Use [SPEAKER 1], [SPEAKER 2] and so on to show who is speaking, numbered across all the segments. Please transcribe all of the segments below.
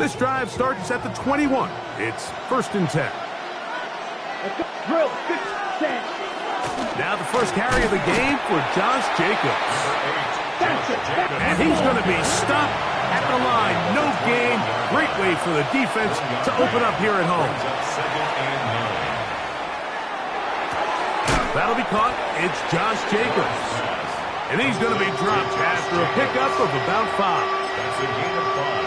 [SPEAKER 1] This drive starts at the 21. It's 1st and 10.
[SPEAKER 2] Drill, set.
[SPEAKER 1] Now the first carry of the game for Josh Jacobs. And he's going to be stopped at the line. No gain. Great way for the defense to open up here at home. That'll be caught. It's Josh Jacobs. And he's going to be dropped after a pickup of about 5.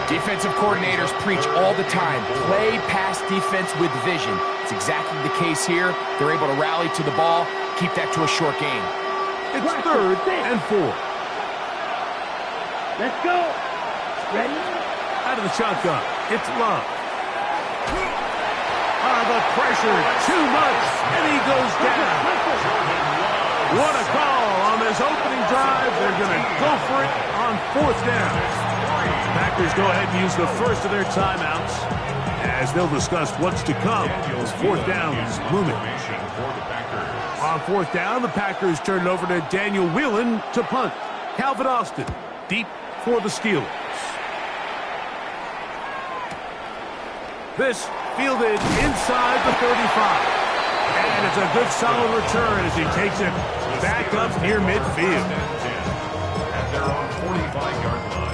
[SPEAKER 3] Defensive coordinators preach all the time, play pass defense with vision. It's exactly the case here. They're able to rally to the ball, keep that to a short game.
[SPEAKER 1] It's 3rd and 4.
[SPEAKER 2] Let's go. Ready?
[SPEAKER 1] Out of the shotgun, it's Love. The pressure, too much, and he goes down. What a call on this opening drive. They're going to go for it on 4th down. Packers go ahead and use the first of their timeouts as they'll discuss what's to come. This 4th down is looming. On 4th down, the Packers turn it over to Daniel Whelan to punt. Calvin Austin deep for the Steelers. This fielded inside the 35. And it's a good solid return as he takes it back up near midfield.
[SPEAKER 4] And they're on 45-yard line.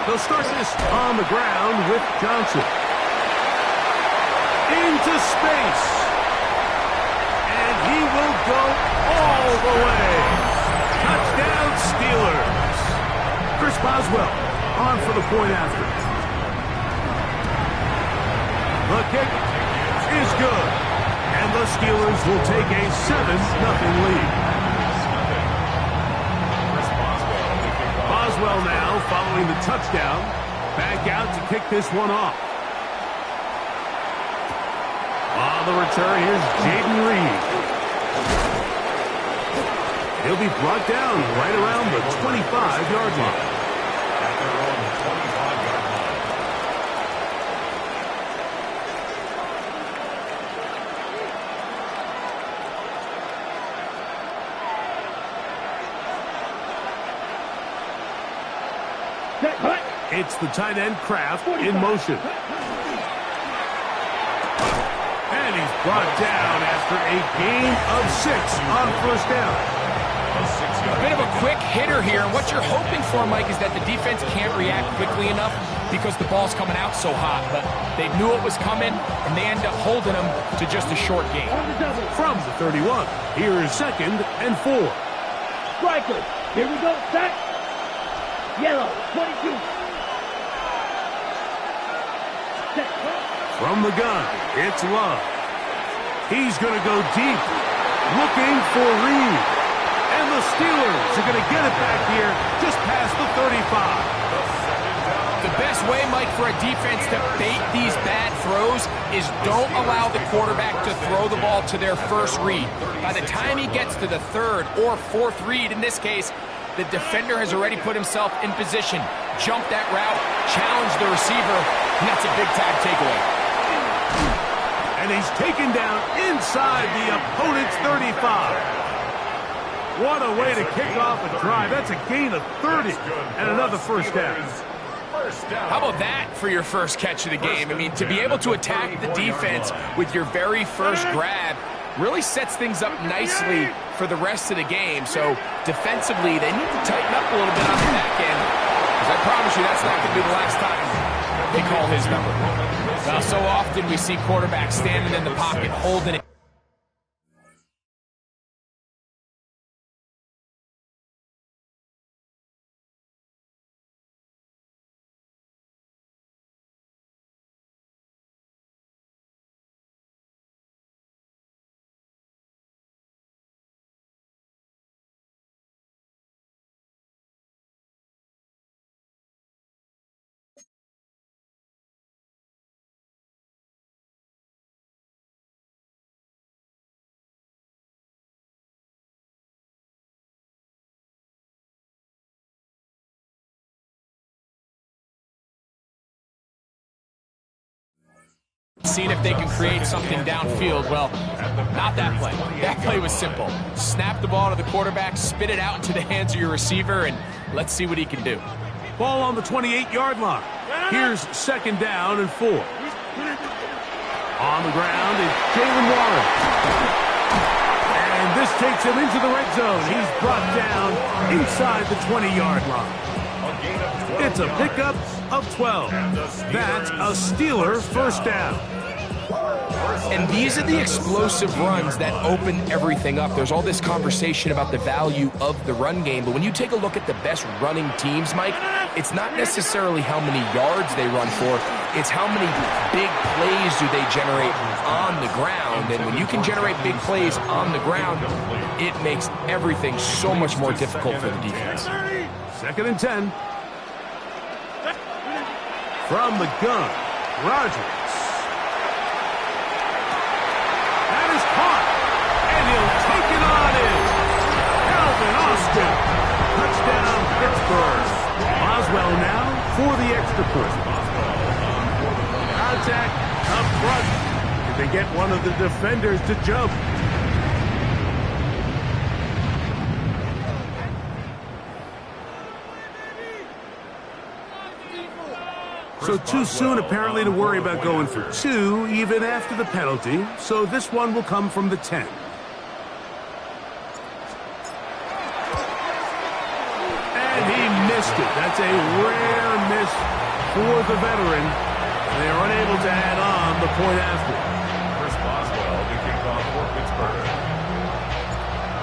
[SPEAKER 1] They'll start this on the ground with Johnson. Into space. And he will go all the way. Touchdown Steelers. Chris Boswell on for the point after. The kick is good. And the Steelers will take a 7-0 lead. Boswell now following the touchdown. Back out to kick this one off. On the return, here's Jaden Reed. He'll be brought down right around the 25-yard line.
[SPEAKER 4] At their own 25-yard line.
[SPEAKER 1] It's the tight end Kraft in motion. And he's brought down after a gain of 6 on 1st down.
[SPEAKER 3] A bit of a quick hitter here, and what you're hoping for, Mike, is that the defense can't react quickly enough because the ball's coming out so hot. But they knew it was coming, and they end up holding them to just a short game.
[SPEAKER 1] From the 31, here is 2nd and 4.
[SPEAKER 2] Strikers, here we go, set. Yellow, 22. Set.
[SPEAKER 1] From the gun, it's Love. He's going to go deep, looking for Reed. And the Steelers are going to get it back here just past the 35.
[SPEAKER 3] The best way, Mike, for a defense to bait these bad throws is don't allow the quarterback to throw the ball to their first read. By the time he gets to the 3rd or 4th read, in this case, the defender has already put himself in position, jumped that route, challenged the receiver, and that's a big time takeaway.
[SPEAKER 1] And he's taken down inside the opponent's 35. What a way to kick off a drive. That's a gain of 30 and another 1st down.
[SPEAKER 3] How about that for your first catch of the game? I mean, to be able to attack the defense with your very first grab really sets things up nicely for the rest of the game. So defensively, they need to tighten up a little bit on the back end, because I promise you that's not going to be the last time they call his number. Now, so often we see quarterbacks standing in the pocket, holding it. seeing if they can create something downfield. Well, not that play. That play was simple. Snap the ball to the quarterback, spit it out into the hands of your receiver, and let's see what he can do.
[SPEAKER 1] Ball on the 28-yard line. Here's 2nd down and 4. On the ground is Jalen Warren. And this takes him into the red zone. He's brought down inside the 20-yard line. It's a pickup of 12. That's a Steeler first down.
[SPEAKER 3] And these are the explosive runs that open everything up. There's all this conversation about the value of the run game, but when you take a look at the best running teams, Mike, it's not necessarily how many yards they run for, it's how many big plays do they generate on the ground. And when you can generate big plays on the ground, it makes everything so much more difficult for the defense.
[SPEAKER 1] 2nd and 10. From the gun, Rodgers. That is caught, and he'll take it on in. Calvin Austin. Touchdown, Pittsburgh. Boswell now for the extra point. Contact up front. Did they get one of the defenders to jump? So too soon, apparently, to worry about going for 2, even after the penalty. So this one will come from the 10. And he missed it. That's a rare miss for the veteran. They are unable to add on the point after.
[SPEAKER 4] Chris Boswell to kick off for Pittsburgh.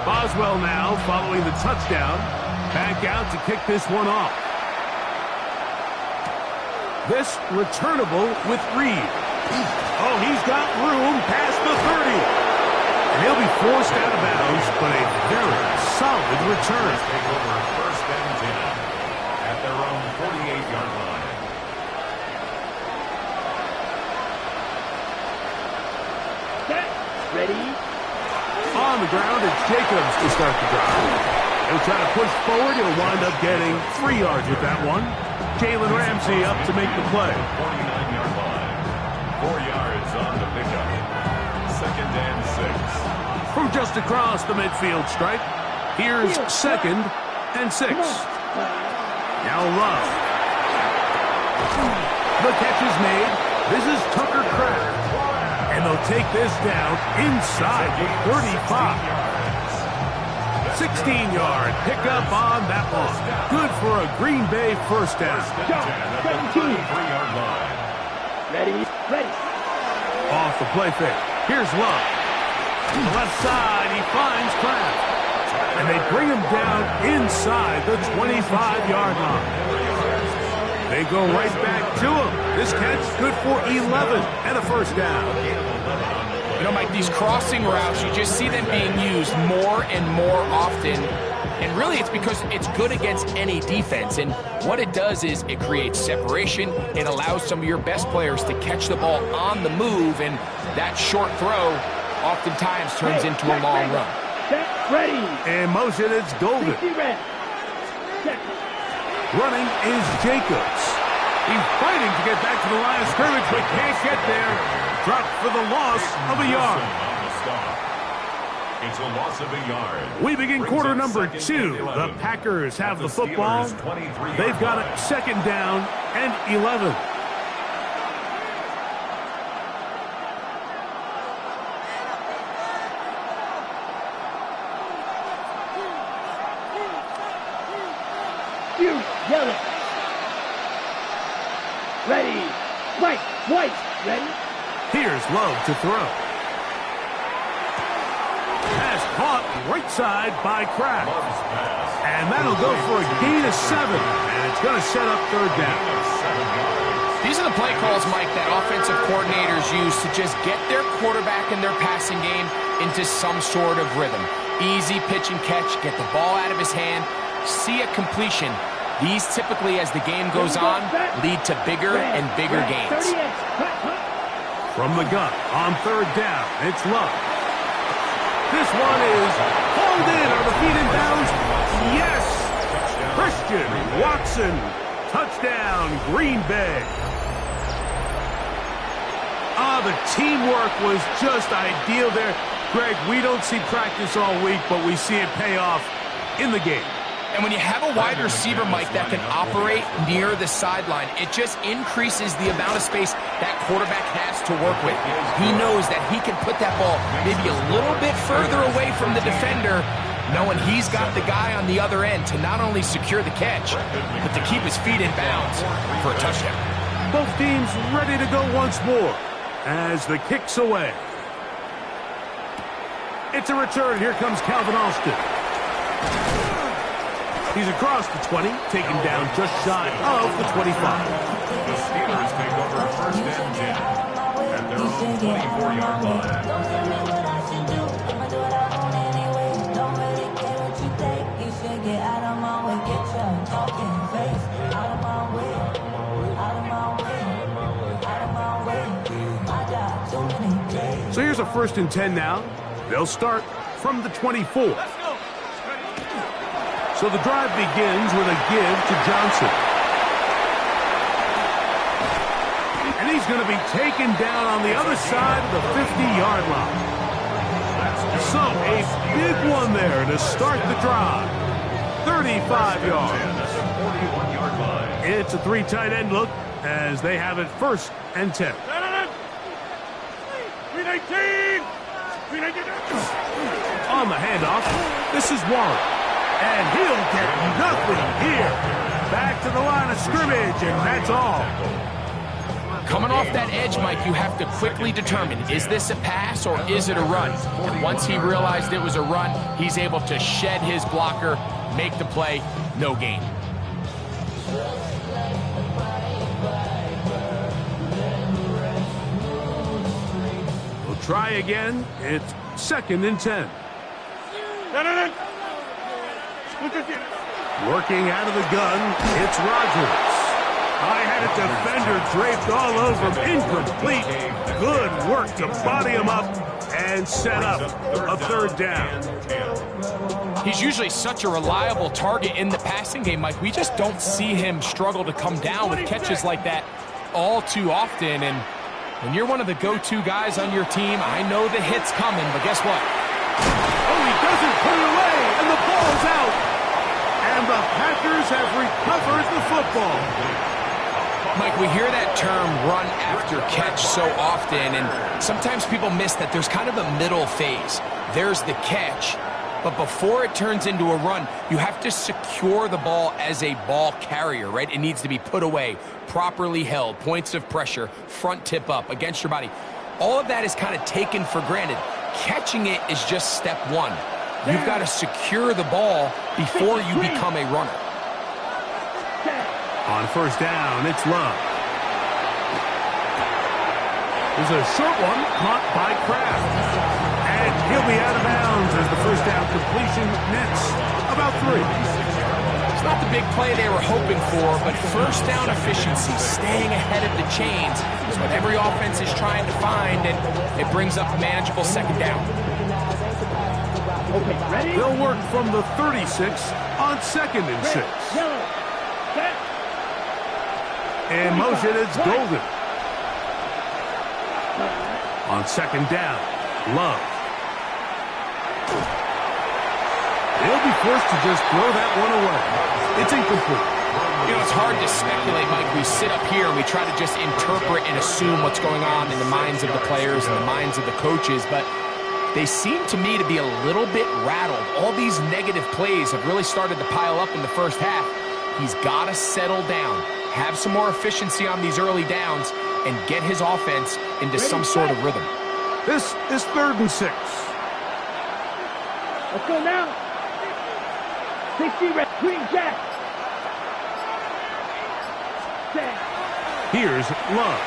[SPEAKER 1] Boswell now following the touchdown. Back out to kick this one off. This returnable with Reed. Oh, he's got room past the 30. And he'll be forced out of bounds, but a very solid return.
[SPEAKER 4] Take over 1st and 10 at their own 48-yard line.
[SPEAKER 2] Set. Ready.
[SPEAKER 1] On the ground, it's Jacobs to start the drive. He'll try to push forward. He'll wind up getting 3 yards with that one. Jalen Ramsey up to make the play.
[SPEAKER 4] 49-yard line. 4 yards on the pickup. 2nd and 6.
[SPEAKER 1] From just across the midfield stripe, here's 2nd and 6. Now Love. The catch is made. This is Tucker Kraft. And they'll take this down inside the 35. 16-yard pickup on that one. Good for a Green Bay first down.
[SPEAKER 2] 17-yard line. Ready.
[SPEAKER 1] Off the play fake. Here's Love. To the left side, he finds Kraft. And they bring him down inside the 25-yard line. They go right back to him. This catch good for 11 and a first down.
[SPEAKER 3] You know, Mike, these crossing routes, you just see them being used more and more often. And really, it's because it's good against any defense. And what it does is it creates separation. It allows some of your best players to catch the ball on the move. And that short throw oftentimes turns into a long run.
[SPEAKER 2] Set. Ready.
[SPEAKER 1] In motion, it's Golden.
[SPEAKER 2] 60 red. Set.
[SPEAKER 1] Running is Jacobs. He's fighting to get back to the line of scrimmage, but can't get there. Dropped for the loss of a yard.
[SPEAKER 4] It's a loss of a yard.
[SPEAKER 1] We begin quarter number 2. The Packers have the football. They've got it 2nd down and 11.
[SPEAKER 2] Yellow. Ready. White. Ready.
[SPEAKER 1] Here's Love to throw. Pass caught right side by Kraft. And that'll go for a gain of 7. And it's going to set up 3rd down.
[SPEAKER 3] These are the play calls, Mike, that offensive coordinators use to just get their quarterback and their passing game into some sort of rhythm. Easy pitch and catch, get the ball out of his hand, see a completion. These typically, as the game goes on, lead to bigger and bigger gains.
[SPEAKER 1] From the gun, on 3rd down, it's Love. This one is hauled in on the feet and bounds. Yes! Christian Watson. Touchdown, Green Bay. Oh, the teamwork was just ideal there. Greg, we don't see practice all week, but we see it pay off in the game.
[SPEAKER 3] And when you have a wide receiver, Mike, that can operate near the sideline, it just increases the amount of space that quarterback has to work with. He knows that he can put that ball maybe a little bit further away from the defender, knowing he's got the guy on the other end to not only secure the catch, but to keep his feet in bounds for a touchdown.
[SPEAKER 1] Both teams ready to go once more as the kick's away. It's a return. Here comes Calvin Austin. He's across the 20, taken down just shy of the 25.
[SPEAKER 4] The Steelers take over first and 10 at their own 24-yard line.
[SPEAKER 1] So here's a 1st and 10 now. They'll start from the 24. So the drive begins with a give to Johnson. And he's going to be taken down on the other side of the 50-yard line. So a big one there to start the drive. 35 yards. It's a 3 tight end look as they have it 1st and 10. On the handoff, this is Warren. And he'll get nothing here. Back to the line of scrimmage, and that's all.
[SPEAKER 3] Coming off that edge, Mike, you have to quickly determine, is this a pass or is it a run? And once he realized it was a run, he's able to shed his blocker, make the play, no gain.
[SPEAKER 1] We'll try again. It's 2nd and 10. Working out of the gun, it's Rodgers. I had a defender draped all over him, incomplete. Good work to body him up and set up a 3rd down.
[SPEAKER 3] He's usually such a reliable target in the passing game, Mike. We just don't see him struggle to come down with catches like that all too often. And when you're one of the go-to guys on your team, I know the hit's coming, but guess what?
[SPEAKER 1] Oh, he doesn't put it away, and the ball's out. And the Packers have recovered the football.
[SPEAKER 3] Mike, we hear that term run after catch so often, and sometimes people miss that there's kind of a middle phase. There's the catch, but before it turns into a run, you have to secure the ball as a ball carrier, right? It needs to be put away, properly held, points of pressure, front tip up against your body. All of that is kind of taken for granted. Catching it is just step one. You've got to secure the ball before you become a runner.
[SPEAKER 1] On 1st down, it's Love. There's a short one caught by Kraft. And he'll be out of bounds as the 1st down completion nets about 3.
[SPEAKER 3] It's not the big play they were hoping for, but 1st down efficiency, staying ahead of the chains, is what every offense is trying to find, and it brings up a manageable 2nd down.
[SPEAKER 2] Okay, ready?
[SPEAKER 1] They'll work from the 36 on 2nd and 6.
[SPEAKER 2] Yellow. Set.
[SPEAKER 1] In motion, it's Golden. On 2nd down, Love. They'll be forced to just throw that one away. It's incomplete.
[SPEAKER 3] You know, it's hard to speculate, Mike. We sit up here and we try to just interpret and assume what's going on in the minds of the players and the minds of the coaches, but they seem to me to be a little bit rattled. All these negative plays have really started to pile up in the 1st half. He's got to settle down, have some more efficiency on these early downs, and get his offense into some sort of rhythm.
[SPEAKER 1] This is 3rd and 6.
[SPEAKER 2] Let's go now. 60 red. Green jack. Set.
[SPEAKER 1] Here's Love.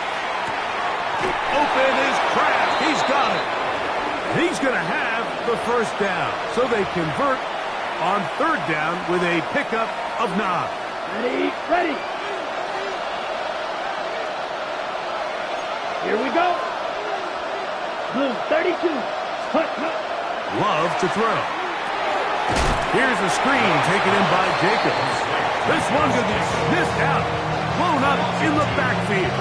[SPEAKER 1] Open is Kraft. He's got it. He's going to have the 1st down. So they convert on 3rd down with a pickup of 9.
[SPEAKER 2] Ready, ready. Here we go. Blue 32. Hut, hut.
[SPEAKER 1] Love to throw. Here's a screen taken in by Jacobs. This one could be sniffed out. Blown up in the backfield.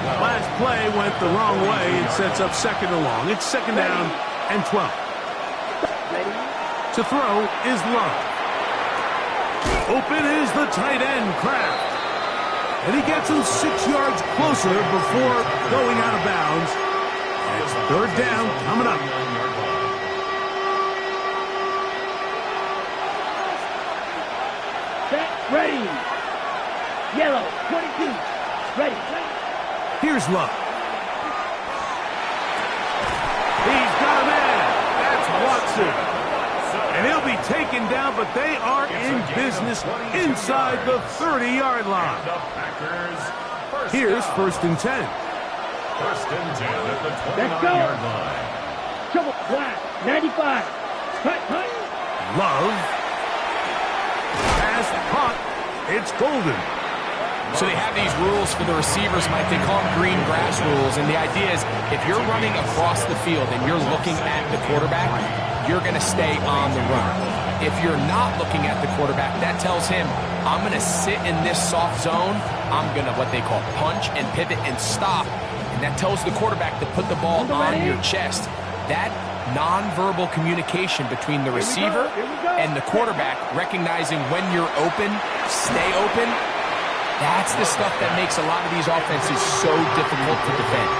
[SPEAKER 1] Last play went the wrong way and sets up second and long. It's second down and 12. To throw is Love. Open is the tight end, Kraft. And he gets him 6 yards closer before going out of bounds. It's third down coming up.
[SPEAKER 2] Set, ready. Yellow, 22. Ready.
[SPEAKER 1] Here's Love. He's got a man. That's Watson. And he'll be taken down, but they are in business inside the 30-yard line. Here's first and 10.
[SPEAKER 4] First and 10 at the 29-yard line.
[SPEAKER 2] Trouble, flat, 95. Cut.
[SPEAKER 1] Love. Pass, caught. It's Golden.
[SPEAKER 3] So they have these rules for the receivers, Mike. They call them green grass rules. And the idea is if you're running across the field and you're looking at the quarterback, you're going to stay on the run. If you're not looking at the quarterback, that tells him, I'm going to sit in this soft zone. I'm going to what they call punch and pivot and stop. And that tells the quarterback to put the ball on your chest. That nonverbal communication between the receiver and the quarterback, recognizing when you're open, stay open, that's the stuff that makes a lot of these offenses so difficult to defend.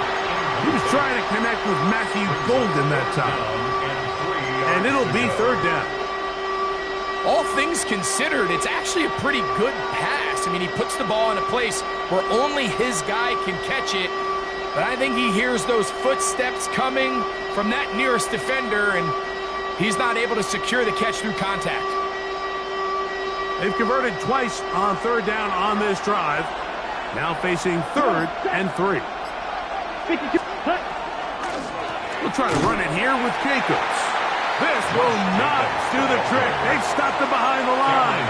[SPEAKER 1] He was trying to connect with Matthew Golden that time. And it'll be third down.
[SPEAKER 3] All things considered, it's actually a pretty good pass. I mean, he puts the ball in a place where only his guy can catch it. But I think he hears those footsteps coming from that nearest defender, and he's not able to secure the catch through contact.
[SPEAKER 1] They've converted twice on third down on this drive. Now facing third and 3.
[SPEAKER 2] 52.
[SPEAKER 1] We'll try to run it here with Jacobs. This will not do the trick. They've stopped him behind the line.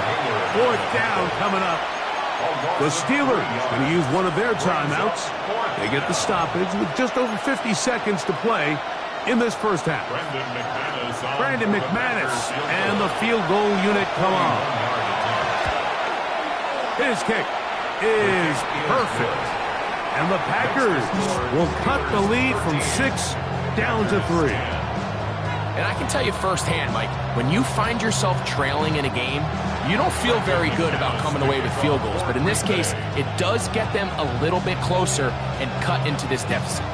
[SPEAKER 1] Fourth down coming up. The Steelers going to use one of their timeouts. They get the stoppage with just over 50 seconds to play in this first half. Brandon McManus and the field goal unit come on. His kick is perfect. And the Packers will cut the lead from 6 down to 3.
[SPEAKER 3] And I can tell you firsthand, Mike, when you find yourself trailing in a game, you don't feel very good about coming away with field goals. But in this case, it does get them a little bit closer and cut into this deficit.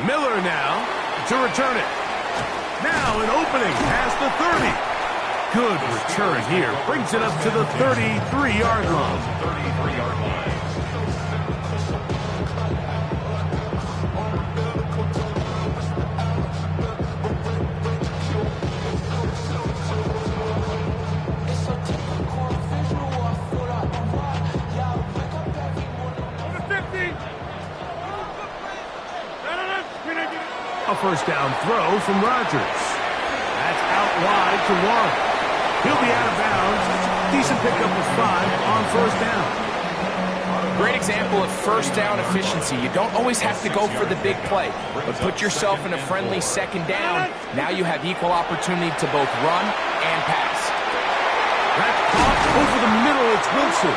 [SPEAKER 1] Miller now to return it. Now an opening past the 30. Good return here. Brings it up to the 33-yard line.
[SPEAKER 4] 33-yard line.
[SPEAKER 1] A first down throw from Rodgers. That's out wide to Warren. He'll be out of bounds. Decent pickup of 5 on first down.
[SPEAKER 3] Great example of first down efficiency. You don't always have to go for the big play, but put yourself in a friendly second down. Now you have equal opportunity to both run and pass.
[SPEAKER 1] That's caught over the middle. It's Wilson.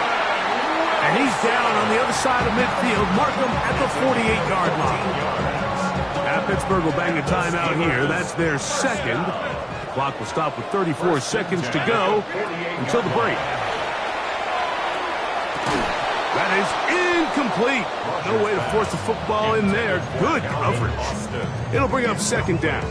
[SPEAKER 1] And he's down on the other side of midfield. Mark him at the 48-yard line. Now Pittsburgh will bang a timeout here. That's their second. Clock will stop with 34 seconds to go until the break. That is incomplete. No way to force the football in there. Good coverage. It'll bring up second down.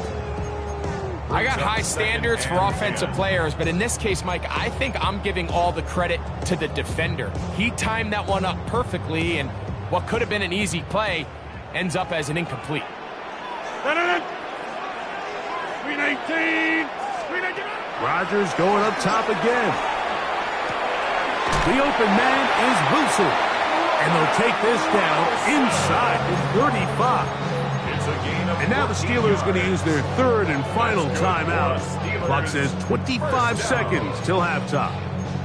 [SPEAKER 3] I got high standards for offensive players, but in this case, Mike, I think I'm giving all the credit to the defender. He timed that one up perfectly, and what could have been an easy play ends up as an incomplete.
[SPEAKER 1] 319. Rodgers going up top again. The open man is Wilson. And they'll take this down inside the 35. And now the Steelers going to use their third and final timeout. Clock says 25 seconds till halftime.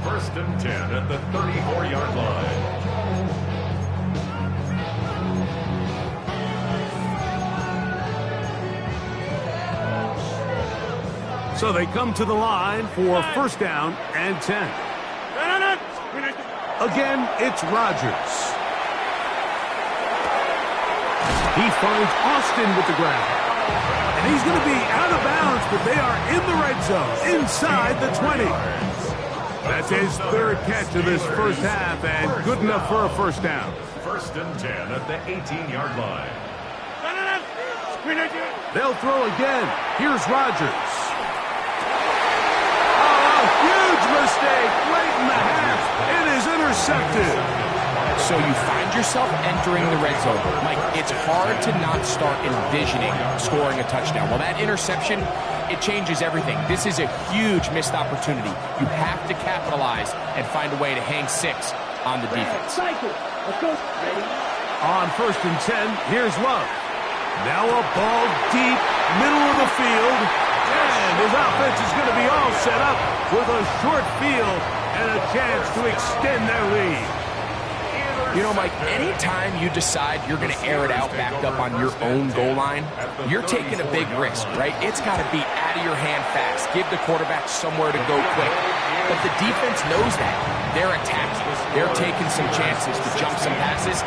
[SPEAKER 4] First and 10 at the 34-yard line.
[SPEAKER 1] So they come to the line for first down and 10. Again, it's Rodgers. He finds Austin with the grab. And he's going to be out of bounds, but they are in the red zone, inside the 20. That's his third catch of this first half, and good enough for a first down.
[SPEAKER 4] 1st and 10 at the 18-yard line.
[SPEAKER 1] They'll throw again. Here's Rodgers. Oh, a huge mistake late in the half. It is intercepted.
[SPEAKER 3] So you find yourself entering the red zone. Mike, it's hard to not start envisioning scoring a touchdown. Well, that interception, it changes everything. This is a huge missed opportunity. You have to capitalize and find a way to hang 6 on the defense.
[SPEAKER 2] Let's go. Ready?
[SPEAKER 1] On 1st and 10, here's Love. Now a ball deep, middle of the field. And his offense is going to be all set up with a short field and a chance to extend their lead.
[SPEAKER 3] You know, Mike, anytime you decide you're going to air it out backed up on your own goal line, you're taking a big risk, right? It's got to be out of your hand fast. Give the quarterback somewhere to go quick. But the defense knows that. They're attacking. They're taking some chances to jump some passes.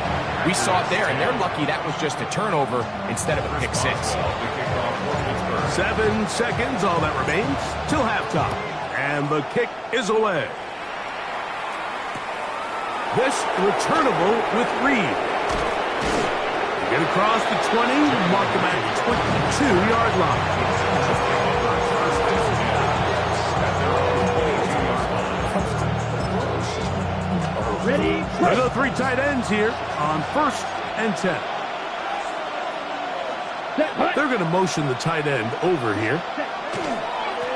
[SPEAKER 3] We saw it there, and they're lucky that was just a turnover instead of a pick 6.
[SPEAKER 1] 7 seconds, all that remains, till halftime. And the kick is away. This returnable with Reed. Get across the 20, mark him at 22-yard line.
[SPEAKER 2] Ready?
[SPEAKER 1] They go 3 tight ends here on 1st and 10. They're going to motion the tight end over here.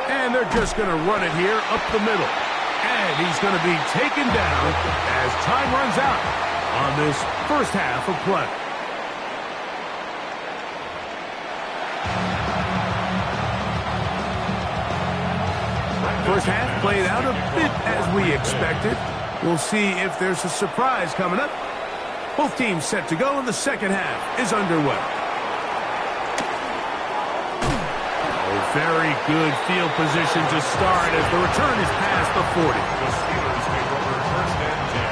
[SPEAKER 1] And they're just going to run it here up the middle. And he's going to be taken down as time runs out on this first half of play. First half played out a bit as we expected. We'll see if there's a surprise coming up. Both teams set to go, and the second half is underway. Very good field position to start as the return is past the 40.
[SPEAKER 4] The Steelers take over 1st and 10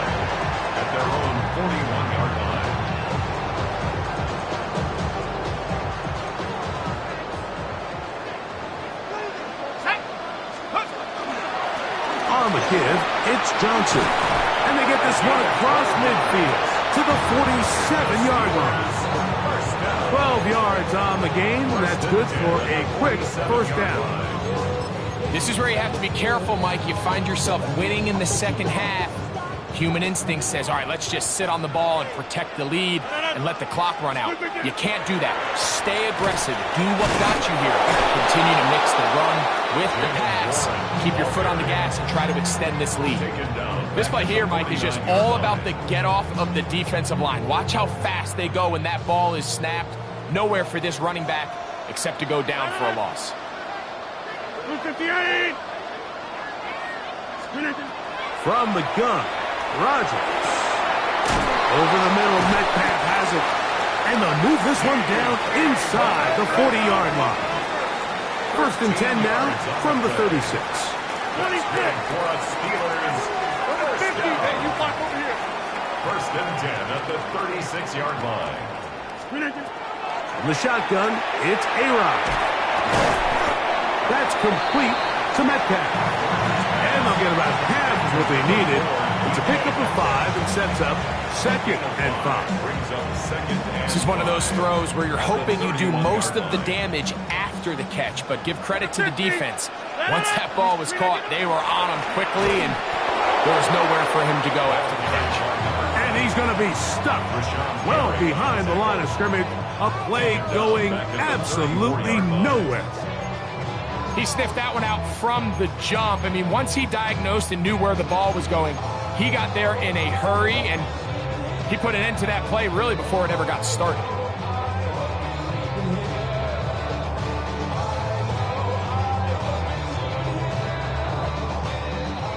[SPEAKER 4] at their own 41-yard line.
[SPEAKER 1] On the give, it's Johnson. And they get this one across midfield to the 47-yard line. 12 yards on the game, and that's good for a quick first down.
[SPEAKER 3] This is where you have to be careful, Mike. You find yourself winning in the second half. Human instinct says, all right, let's just sit on the ball and protect the lead and let the clock run out. You can't do that. Stay aggressive. Do what got you here. Continue to mix the run with the pass. Keep your foot on the gas and try to extend this lead. This play here, Mike, is just all about the get-off of the defensive line. Watch how fast they go when that ball is snapped. Nowhere for this running back except to go down for a loss.
[SPEAKER 2] 58.
[SPEAKER 1] From the gun, Rodgers. Over the middle, Metcalf has it. And they'll move this one down inside the 40-yard line. 1st and 10 now from the 36.
[SPEAKER 2] 26.
[SPEAKER 4] For us Steelers.
[SPEAKER 2] 50. Hey, you block over here.
[SPEAKER 4] 1st and 10 at the 36-yard line.
[SPEAKER 1] From the shotgun, it's A-Rod. That's complete to Metcalf. And they'll get about half of what they needed. It's a pickup of 5 and sets up 2nd and 5.
[SPEAKER 4] Brings up 2nd and
[SPEAKER 3] This is one of those throws where you're hoping you do most of the damage after the catch, but give credit to the defense. Once that ball was caught, they were on him quickly, and there was nowhere for him to go after the catch.
[SPEAKER 1] And he's going to be stuck well behind the line of scrimmage. A play going absolutely nowhere.
[SPEAKER 3] He sniffed that one out from the jump. I mean, once he diagnosed and knew where the ball was going, he got there in a hurry, and he put an end to that play really before it ever got started.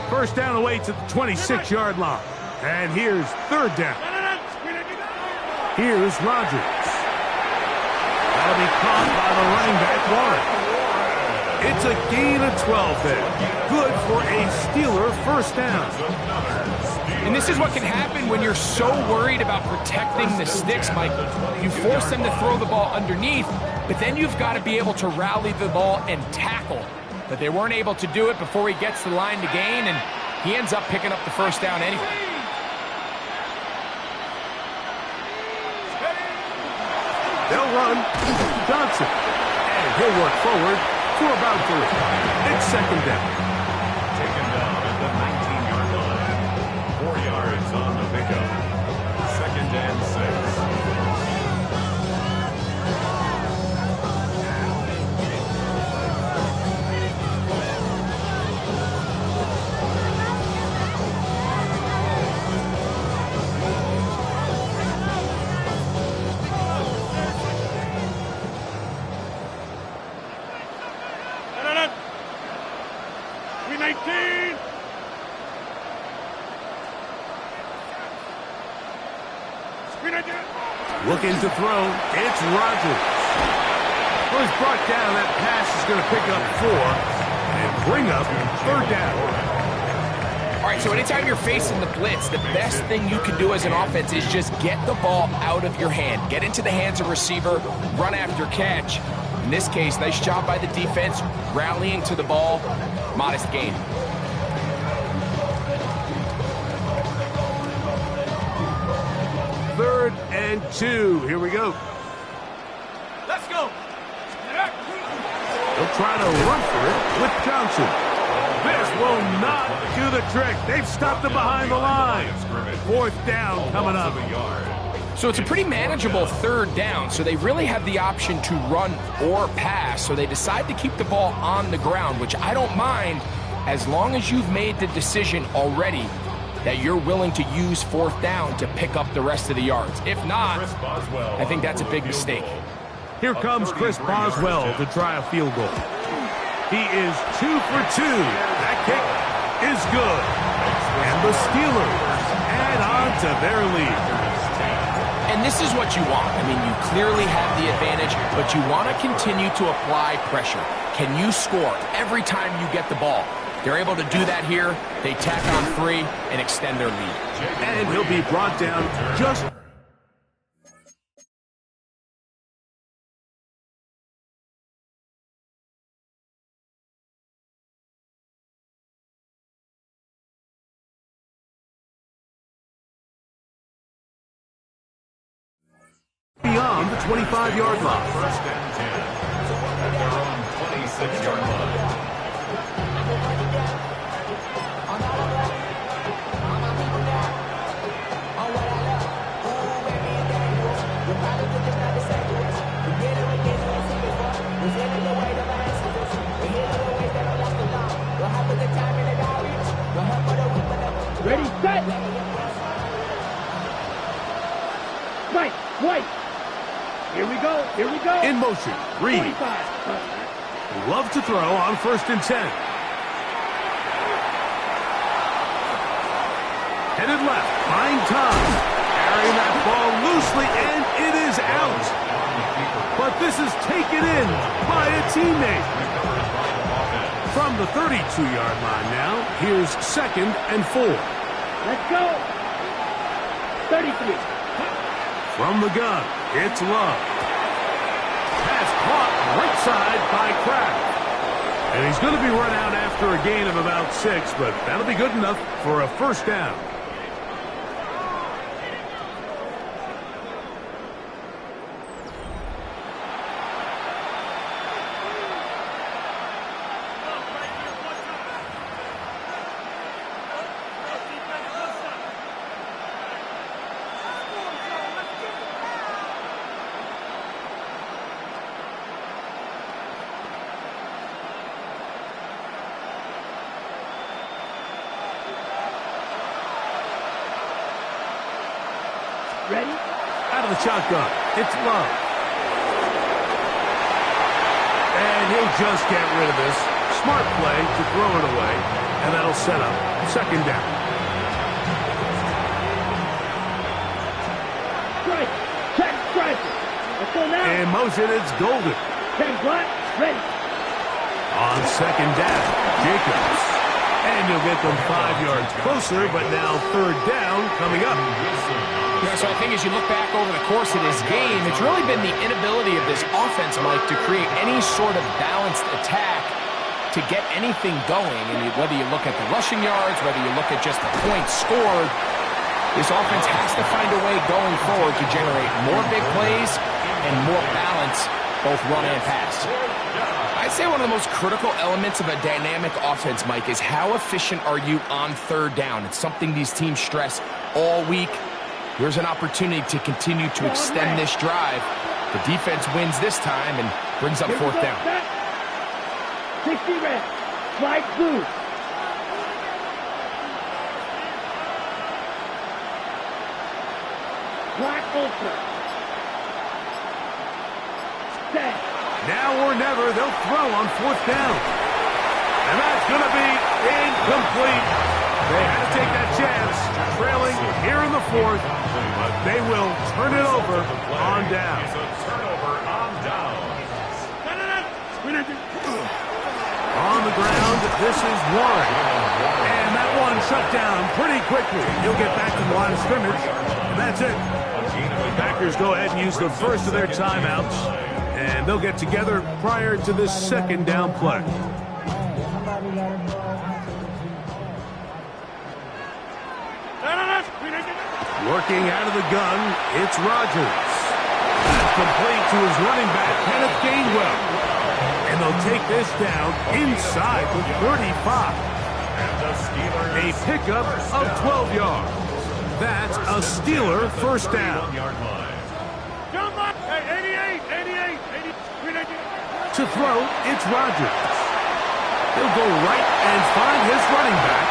[SPEAKER 1] First down away to the 26-yard line. And here's 3rd down. Here's Rodgers. That'll be caught by the running back, Warren. It's a gain of 12 there. Good for a Steeler first down.
[SPEAKER 3] And this is what can happen when you're so worried about protecting the sticks, Mike. You force them to throw the ball underneath, but then you've got to be able to rally the ball and tackle. But they weren't able to do it before he gets the line to gain, and he ends up picking up the first down anyway.
[SPEAKER 1] They'll run. Johnson. And he'll work forward to about 3. It's second down.
[SPEAKER 4] Taken down at the 19-yard line. 4 yards on the pickup. Second and 6.
[SPEAKER 1] Looking to throw. It's Rodgers. Well, he's brought down. That pass is going to pick up 4 and bring up third down.
[SPEAKER 3] All right, so anytime you're facing the blitz, the best thing you can do as an offense is just get the ball out of your hand. Get into the hands of receiver, run after catch. In this case, nice job by the defense, rallying to the ball. Modest gain.
[SPEAKER 1] Third and 2. Here we go.
[SPEAKER 3] Let's go.
[SPEAKER 1] They'll try to run for it with Johnson. This will not do the trick. They've stopped him behind the line. Fourth down coming up.
[SPEAKER 3] So it's a pretty manageable third down, so they really have the option to run or pass, so they decide to keep the ball on the ground, which I don't mind as long as you've made the decision already that you're willing to use fourth down to pick up the rest of the yards. If not, I think that's a big mistake.
[SPEAKER 1] Here comes Chris Boswell to try a field goal. He is 2 for 2. That kick is good. And the Steelers add on to their lead.
[SPEAKER 3] And this is what you want. I mean, you clearly have the advantage, but you want to continue to apply pressure. Can you score every time you get the ball? They're able to do that here. They tack on 3 and extend their lead.
[SPEAKER 1] And he'll be brought down just... beyond the 25-yard line.
[SPEAKER 4] First and 10. At their own 26-yard line.
[SPEAKER 2] Ready, set. Right, white. Here we go, here we go.
[SPEAKER 1] In motion, Reed.
[SPEAKER 2] 25.
[SPEAKER 1] Love to throw on first and 10. Headed left, find time. Carrying that ball loosely, and it is out. But this is taken in by a teammate. From the 32-yard line now, here's second and 4.
[SPEAKER 2] Let's go. 33.
[SPEAKER 1] From the gun, it's Love. Pass caught right side by Kraft. And he's going to be run out after a gain of about 6, but that'll be good enough for a first down.
[SPEAKER 2] Ready?
[SPEAKER 1] Out of the shotgun, it's Love. And he'll just get rid of this. Smart play to throw it away, and that'll set up second down.
[SPEAKER 2] Strike. Check, strike. Let's go now.
[SPEAKER 1] In motion, it's Golden.
[SPEAKER 2] Check, block. Ready.
[SPEAKER 1] On second down, Jacobs. And you'll get them 5 yards closer, but now third down coming up.
[SPEAKER 3] Yeah, so I think as you look back over the course of this game, it's really been the inability of this offense, Mike, to create any sort of balanced attack to get anything going. And whether you look at the rushing yards, whether you look at just the points scored, this offense has to find a way going forward to generate more big plays and more balance, both run and pass. I'd say one of the most critical elements of a dynamic offense, Mike, is how efficient are you on third down. It's something these teams stress all week. Here's an opportunity to continue to extend this drive. The defense wins this time and brings up fourth down.
[SPEAKER 2] 60 red, slide blue. Black ultra. Set.
[SPEAKER 1] Now or never, they'll throw on fourth down. And that's going to be incomplete. They had to take that chance, trailing here in the fourth. They will turn it over on down.
[SPEAKER 4] It's a turnover on down.
[SPEAKER 1] On the ground, this is one. And that one shut down pretty quickly. He'll get back to the line of scrimmage, and that's it. The Packers go ahead and use the first of their timeouts, and they'll get together prior to this second down play. Working out of the gun, it's Rodgers. That's complete to his running back, Kenneth Gainwell. And they'll take this down inside the 35. A pickup of 12 yards. That's a Steeler first down. To throw, it's Rodgers. He'll go right and find his running back.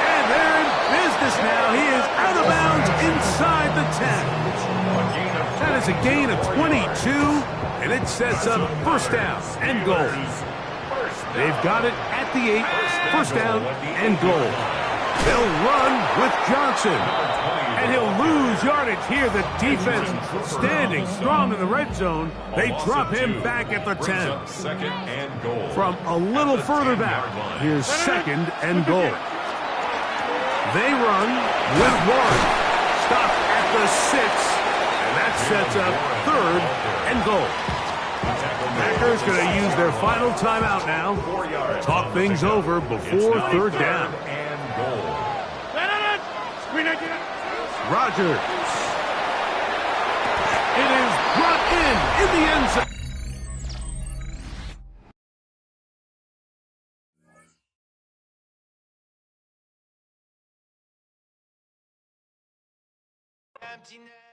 [SPEAKER 1] And they're in business now. He is out of bounds inside the 10. That is a gain of 22, and it sets up first down and goal. They've got it at the 8, first down and goal. They'll run with Johnson, and he'll lose yardage here. The defense standing strong in the red zone. They drop him back at the 10.
[SPEAKER 4] Second and goal.
[SPEAKER 1] From a little further back, here's second and goal. They run with one. Stop at the 6, and that sets up third and goal. Packers going to use their final timeout now. Talk things over before third down. Rodgers. It is brought in the end zone.
[SPEAKER 5] Emptiness.